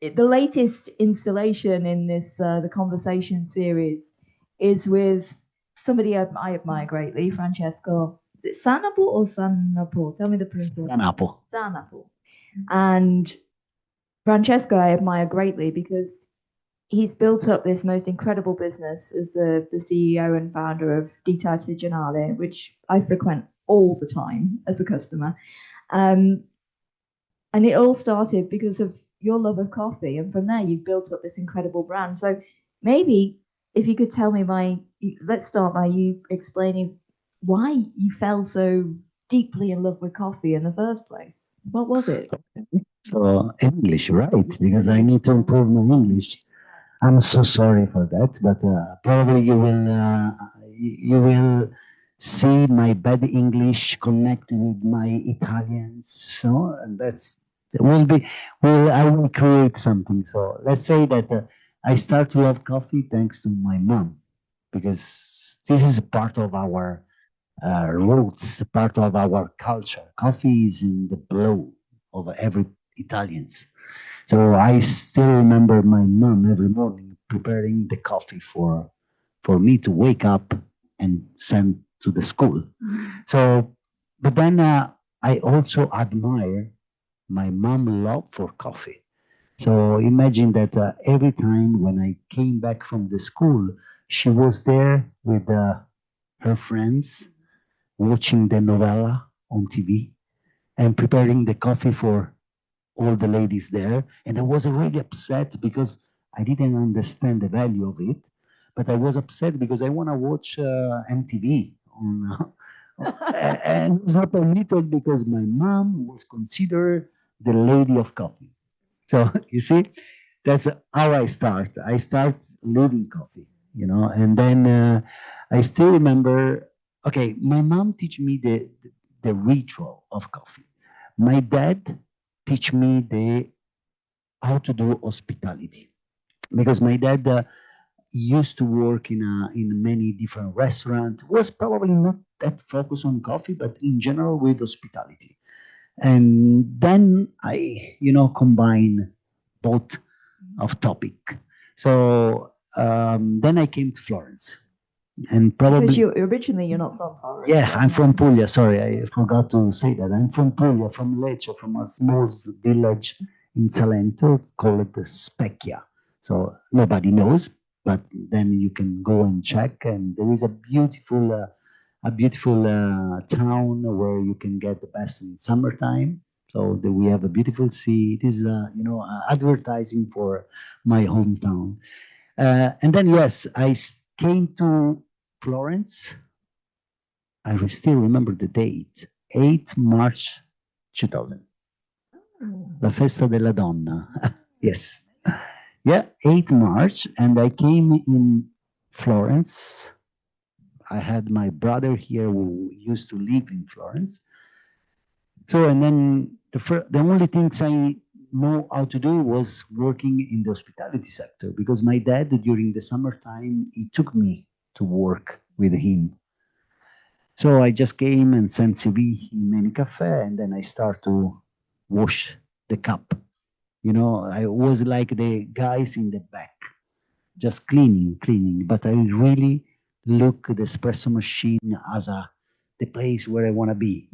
the latest installation in this the conversation series is with somebody I admire greatly, Francesco. Is it Sanapo or Sanapo? Tell me the pronunciation. Sanapo. Sanapo. And Francesco I admire greatly because he's built up this most incredible business as the CEO and founder of Ditta Artigianale, which I frequent all the time as a customer. Um, and it all started because of your love of coffee. And from there, you've built up this incredible brand. So maybe if you could tell me let's start by you explaining why you fell so deeply in love with coffee in the first place. What was it? So English, right? Because I need to improve my English. I'm so sorry for that, but probably you will see my bad English connected with my Italian. So and that's will be will I will create something. So let's say that I start to love coffee thanks to my mom because this is part of our roots, part of our culture. Coffee is in the blood of every Italians. So I still remember my mom every morning preparing the coffee for me to wake up and send to the school. So, but then I also admire my mom love for coffee. So imagine that every time when I came back from the school, she was there with her friends watching the novella on TV and preparing the coffee for all the ladies there. And I was really upset because I didn't understand the value of it. But I was upset because I want to watch MTV. And it was not permitted because my mom was considered the lady of coffee. So you see, that's how I start. I start loving coffee, and then I still remember. Okay, my mom teach me the ritual of coffee. My dad teach me the how to do hospitality because my dad used to work in many different restaurants. Was probably not that focused on coffee, but in general with hospitality. And then I combine both of topic. So then I came to Florence, and Because probably you're not from Florence. yeah, I'm from Puglia. Sorry, I forgot to say that. I'm from Puglia, from Lecce, from a small village in Salento called Specchia. So nobody knows, but then you can go and check. And there is a beautiful town where you can get the best in summertime. So we have a beautiful sea. It is, advertising for my hometown. And then yes, came to Florence. I still remember the date, 8 March 2000. La Festa della Donna. Yes. Yeah, 8 March. And I came in Florence. I had my brother here who used to live in Florence. So, and then the only things I know how to do was working in the hospitality sector because my dad, during the summertime, he took me to work with him. So I just came and sent CV in many cafe, and then I start to wash the cup. I was like the guys in the back, just cleaning. But I really look the espresso machine as the place where I want to be.